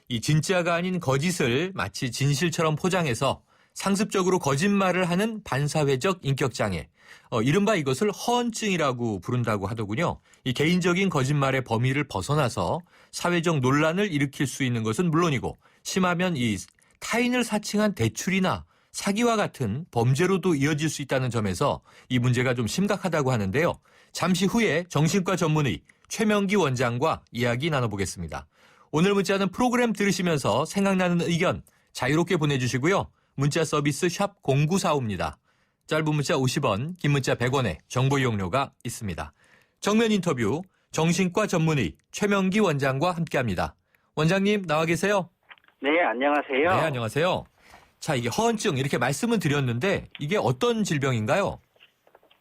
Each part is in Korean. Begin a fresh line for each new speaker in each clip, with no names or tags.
이 진짜가 아닌 거짓을 마치 진실처럼 포장해서 상습적으로 거짓말을 하는 반사회적 인격장애. 이른바 이것을 허언증이라고 부른다고 하더군요. 이 개인적인 거짓말의 범위를 벗어나서 사회적 논란을 일으킬 수 있는 것은 물론이고 심하면 이 타인을 사칭한 대출이나 사기와 같은 범죄로도 이어질 수 있다는 점에서 이 문제가 좀 심각하다고 하는데요. 잠시 후에 정신과 전문의 최명기 원장과 이야기 나눠보겠습니다. 오늘 문자는 프로그램 들으시면서 생각나는 의견 자유롭게 보내주시고요. 문자 서비스 샵 0945입니다. 짧은 문자 50원, 긴 문자 100원에 정보 이용료가 있습니다. 정면 인터뷰 정신과 전문의 최명기 원장과 함께합니다. 원장님 나와 계세요?
네, 안녕하세요.
네, 안녕하세요. 자, 이게 허언증 이렇게 말씀은 드렸는데 이게 어떤 질병인가요?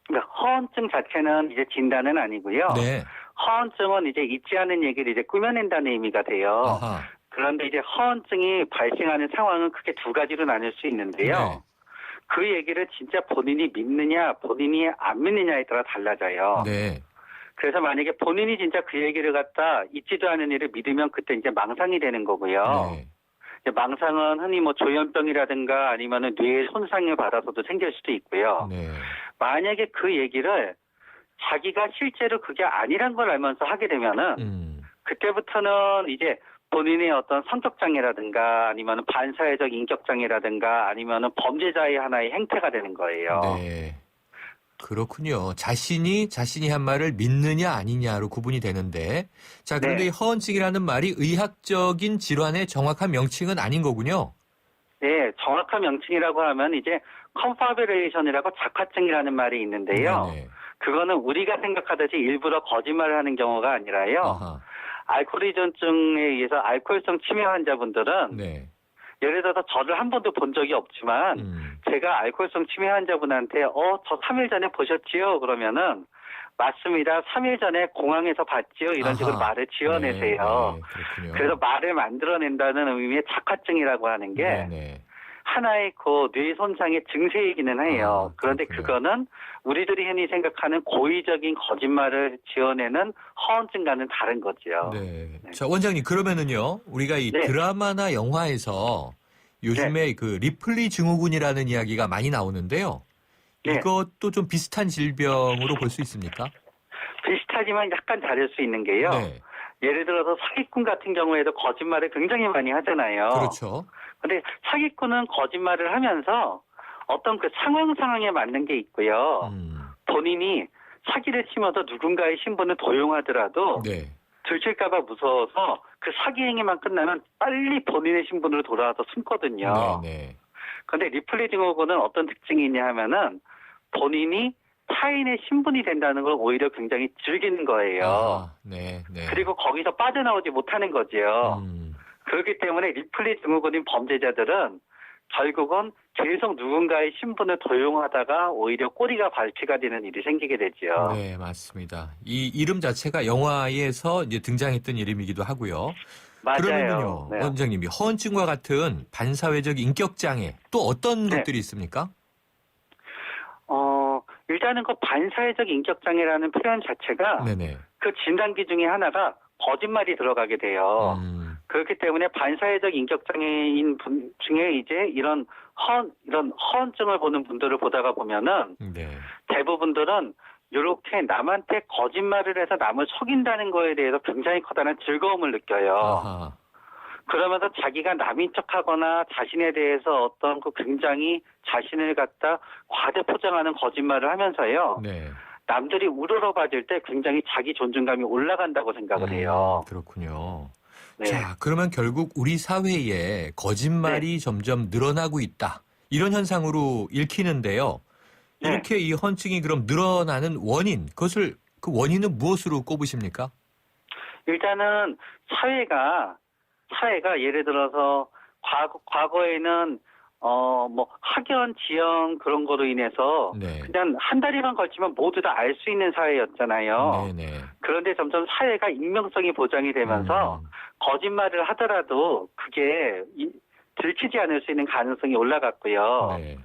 그러니까 허언증 자체는 이제 진단은 아니고요.
네.
허언증은 이제 있지 않은 얘기를 이제 꾸며낸다는 의미가 돼요.
아하.
그런데 이제 허언증이 발생하는 상황은 크게 두 가지로 나눌 수 있는데요.
네.
그 얘기를 진짜 본인이 믿느냐, 본인이 안 믿느냐에 따라 달라져요.
네.
그래서 만약에 본인이 진짜 그 얘기를 갖다 있지도 않은 일을 믿으면 그때 이제 망상이 되는 거고요.
네.
이제 망상은 흔히 뭐 조현병이라든가 아니면은 뇌 손상을 받아서도 생길 수도 있고요.
네.
만약에 그 얘기를 자기가 실제로 그게 아니란 걸 알면서 하게 되면은 그때부터는 이제 본인의 어떤 성격장애라든가 아니면은 반사회적 인격장애라든가 아니면은 범죄자의 하나의 행태가 되는 거예요.
네. 그렇군요. 자신이 한 말을 믿느냐 아니냐로 구분이 되는데 자, 그런데
네.
이 허언증이라는 말이 의학적인 질환의 정확한 명칭은 아닌 거군요.
네, 정확한 명칭이라고 하면 이제 컨파비레이션이라고 자카증이라는 말이 있는데요.
네네.
그거는 우리가 생각하듯이 일부러 거짓말을 하는 경우가 아니라요.
아하.
알코올의존증에 의해서 알코올성 치매 환자분들은
네.
예를 들어서 저를 한 번도 본 적이 없지만 제가 알코올성 치매 환자분한테 저 3일 전에 보셨지요? 그러면은 맞습니다. 3일 전에 공항에서 봤지요? 이런 식으로
아하.
말을 지어내세요.
네, 그렇군요.
그래서 말을 만들어낸다는 의미의 자카증이라고 하는 게
네네.
하나의 그 뇌 손상의 증세이기는 해요. 그런데
그렇군요.
그거는 우리들이 흔히 생각하는 고의적인 거짓말을 지어내는 허언증과는 다른 거죠.
네. 자, 원장님, 그러면은요, 우리가 이
네.
드라마나 영화에서 요즘에 그 리플리 증후군이라는 이야기가 많이 나오는데요.
네.
이것도 좀 비슷한 질병으로 볼 수 있습니까?
비슷하지만 약간 다를 수 있는 게요.
네.
예를 들어서 사기꾼 같은 경우에도 거짓말을 굉장히 많이 하잖아요.
그렇죠.
근데 사기꾼은 거짓말을 하면서 어떤 그 상황에 맞는 게 있고요. 본인이 사기를 치면서 누군가의 신분을 도용하더라도
네.
들킬까봐 무서워서 그 사기 행위만 끝나면 빨리 본인의 신분으로 돌아와서 숨거든요.
네.
그런데 리플리 증후군은 어떤 특징이 있냐 하면은 본인이 타인의 신분이 된다는 걸 오히려 굉장히 즐기는 거예요.
아하. 네. 네.
그리고 거기서 빠져나오지 못하는 거죠. 그렇기 때문에 리플리 증후군인 범죄자들은 결국은 계속 누군가의 신분을 도용하다가 오히려 꼬리가 발치가 되는 일이 생기게 되죠.
네, 맞습니다. 이 이름 자체가 영화에서 이제 등장했던 이름이기도 하고요.
맞아요.
그러면요,
네.
원장님이 허언증과 같은 반사회적 인격장애 또 어떤
네.
것들이 있습니까?
일단은 그 반사회적 인격장애라는 표현 자체가
네네.
그 진단기 중에 하나가 거짓말이 들어가게 돼요. 그렇기 때문에 반사회적 인격장애인 분 중에 이제 이런 허언증을 보는 분들을 보다가 보면은
네.
대부분들은 이렇게 남한테 거짓말을 해서 남을 속인다는 거에 대해서 굉장히 커다란 즐거움을 느껴요.
아하.
그러면서 자기가 남인 척하거나 자신에 대해서 어떤 그 굉장히 자신을 갖다 과대 포장하는 거짓말을 하면서요.
네.
남들이 우러러봐줄 때 굉장히 자기 존중감이 올라간다고 생각을 해요.
그렇군요.
네.
자, 그러면 결국 우리 사회에 거짓말이 점점 늘어나고 있다. 이런 현상으로 읽히는데요.
네.
이렇게 이 헌증이 그럼 늘어나는 원인, 그 원인은 무엇으로 꼽으십니까?
일단은 사회가 예를 들어서 과거에는 뭐 학연, 지연 그런 거로 인해서
네.
그냥 한 다리만 걸치면 모두 다 알 수 있는 사회였잖아요.
네네.
그런데 점점 사회가 익명성이 보장이 되면서 거짓말을 하더라도 그게 들키지 않을 수 있는 가능성이 올라갔고요.
네.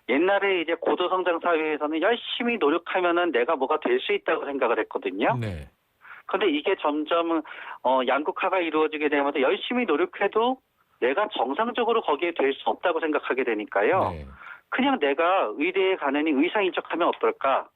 옛날에 이제 고도성장 사회에서는 열심히 노력하면은 내가 뭐가 될 수 있다고 생각을 했거든요.
네.
근데 이게 점점 양극화가 이루어지게 되면서 열심히 노력해도 내가 정상적으로 거기에 될 수 없다고 생각하게 되니까요.
네.
그냥 내가 의대에 가느니 의사 인척하면 어떨까?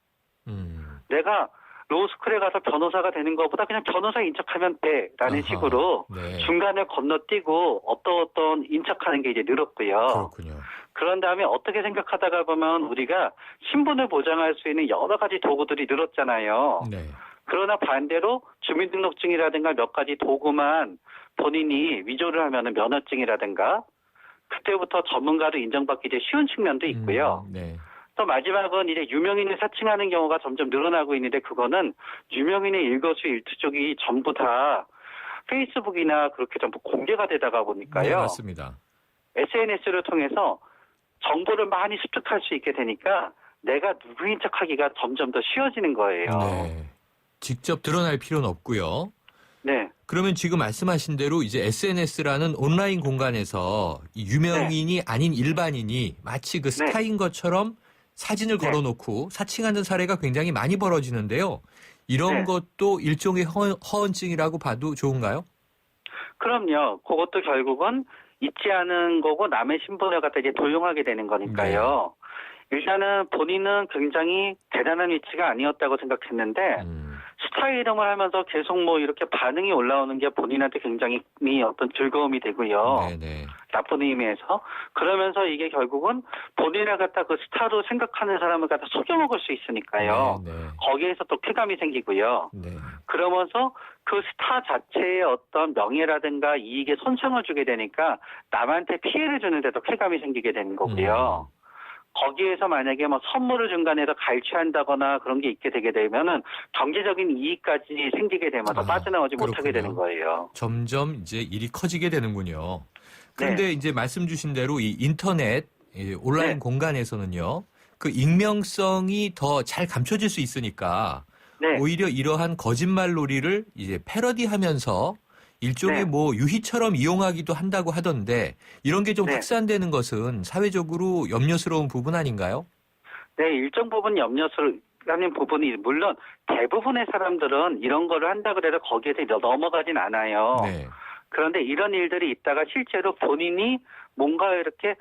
내가 로스쿨에 가서 변호사가 되는 것보다 그냥 변호사 인척하면 돼라는
아하,
식으로
네.
중간에 건너뛰고 어떤 인척하는 게 이제 늘었고요.
그렇군요.
그런 다음에 어떻게 생각하다가 보면 우리가 신분을 보장할 수 있는 여러 가지 도구들이 늘었잖아요.
네.
그러나 반대로 주민등록증이라든가 몇 가지 도구만 본인이 위조를 하면은 면허증이라든가 그때부터 전문가로 인정받기 이제 쉬운 측면도 있고요.
네.
또 마지막은 이제 유명인을 사칭하는 경우가 점점 늘어나고 있는데 그거는 유명인의 일거수일투족이 전부 다 페이스북이나 그렇게 전부 공개가 되다가 보니까요.
네, 맞습니다.
SNS를 통해서 정보를 많이 습득할 수 있게 되니까 내가 누구인 척하기가 점점 더 쉬워지는 거예요.
네. 직접 드러날 필요는 없고요.
네.
그러면 지금 말씀하신 대로 이제 SNS라는 온라인 공간에서 이 유명인이 아닌 일반인이 마치 그 스타인 것처럼 사진을 걸어놓고 사칭하는 사례가 굉장히 많이 벌어지는데요. 이런 것도 일종의 허언증이라고 봐도 좋은가요?
그럼요. 그것도 결국은 있지 않은 거고 남의 신분을 갖다 이제 도용하게 되는 거니까요. 일단은 본인은 굉장히 대단한 위치가 아니었다고 생각했는데 스타 이름을 하면서 계속 뭐 이렇게 반응이 올라오는 게 본인한테 굉장히 어떤 즐거움이 되고요.
네네.
나쁜 의미에서. 그러면서 이게 결국은 본인을 갖다 그 스타로 생각하는 사람을 갖다 속여먹을 수 있으니까요.
네.
거기에서 또 쾌감이 생기고요.
네.
그러면서 그 스타 자체의 어떤 명예라든가 이익에 손상을 주게 되니까 남한테 피해를 주는데도 쾌감이 생기게 되는 거고요. 거기에서 만약에 뭐 선물을 중간에서 갈취한다거나 그런 게 있게 되게 되면은 경제적인 이익까지 생기게 되면서 빠져나오지 못하게 되는 거예요.
점점 이제 일이 커지게 되는군요. 그런데 이제 말씀 주신 대로 이 인터넷 온라인 공간에서는요. 그 익명성이 더 잘 감춰질 수 있으니까 오히려 이러한 거짓말놀이를 이제 패러디하면서 일종의 뭐 유희처럼 이용하기도 한다고 하던데 이런 게 좀 확산되는 것은 사회적으로 염려스러운 부분 아닌가요?
네, 일정 부분 염려스러운 부분이 물론 대부분의 사람들은 이런 거를 한다 그래도 거기에 넘어가진 않아요.
네.
그런데 이런 일들이 있다가 실제로 본인이 뭔가 이렇게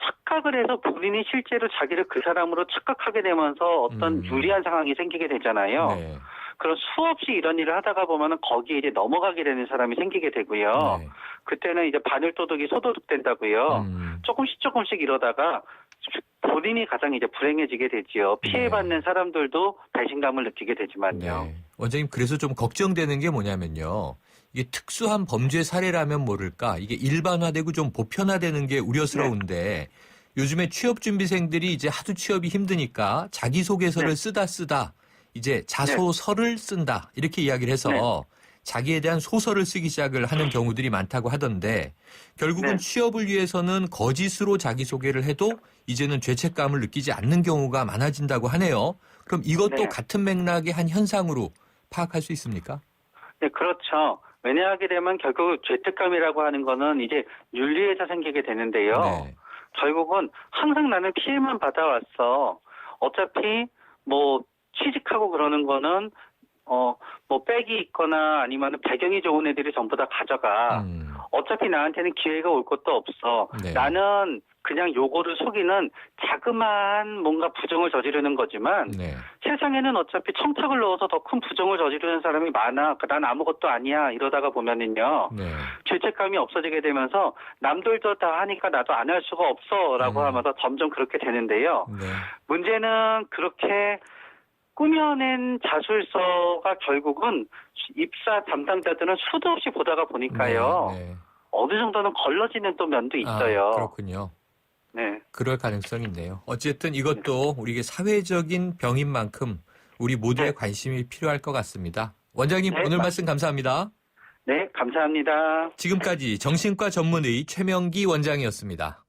착각을 해서 본인이 실제로 자기를 그 사람으로 착각하게 되면서 어떤 유리한 상황이 생기게 되잖아요.
네.
그런 수없이 이런 일을 하다가 보면은 거기에 이제 넘어가게 되는 사람이 생기게 되고요.
네.
그때는 이제 바늘도둑이 소도둑된다고요. 조금씩 이러다가 본인이 가장 이제 불행해지게 되지요. 피해받는 사람들도 배신감을 느끼게 되지만요.
네. 원장님 그래서 좀 걱정되는 게 뭐냐면요. 이게 특수한 범죄 사례라면 모를까 이게 일반화되고 좀 보편화되는 게 우려스러운데 요즘에 취업준비생들이 이제 하도 취업이 힘드니까 자기소개서를 쓰다 이제 자소서를 쓴다 이렇게 이야기를 해서 자기에 대한 소설을 쓰기 시작을 하는 경우들이 많다고 하던데 결국은 취업을 위해서는 거짓으로 자기소개를 해도 이제는 죄책감을 느끼지 않는 경우가 많아진다고 하네요. 그럼 이것도 같은 맥락의 한 현상으로 파악할 수 있습니까?
네, 그렇죠. 왜냐하게 되면 결국 죄책감이라고 하는 거는 이제 윤리에서 생기게 되는데요. 결국은 항상 나는 피해만 받아왔어. 어차피 뭐 취직하고 그러는 거는 뭐 백이 있거나 아니면 배경이 좋은 애들이 전부 다 가져가. 어차피 나한테는 기회가 올 것도 없어. 나는 그냥 요거를 속이는 자그마한 뭔가 부정을 저지르는 거지만 세상에는 어차피 청탁을 넣어서 더 큰 부정을 저지르는 사람이 많아. 난 아무것도 아니야. 이러다가 보면은요. 죄책감이 없어지게 되면서 남들도 다 하니까 나도 안 할 수가 없어 라고 하면서 점점 그렇게 되는데요. 문제는 그렇게 꾸며낸 자술서가 결국은 입사 담당자들은 수도 없이 보다가 보니까요. 어느 정도는 걸러지는 또 면도 있어요.
그렇군요.
네.
그럴 가능성이 있네요. 어쨌든 이것도 우리의 사회적인 병인 만큼 우리 모두의 관심이 필요할 것 같습니다. 원장님 오늘 말씀 감사합니다.
네, 감사합니다.
지금까지 정신과 전문의 최명기 원장이었습니다.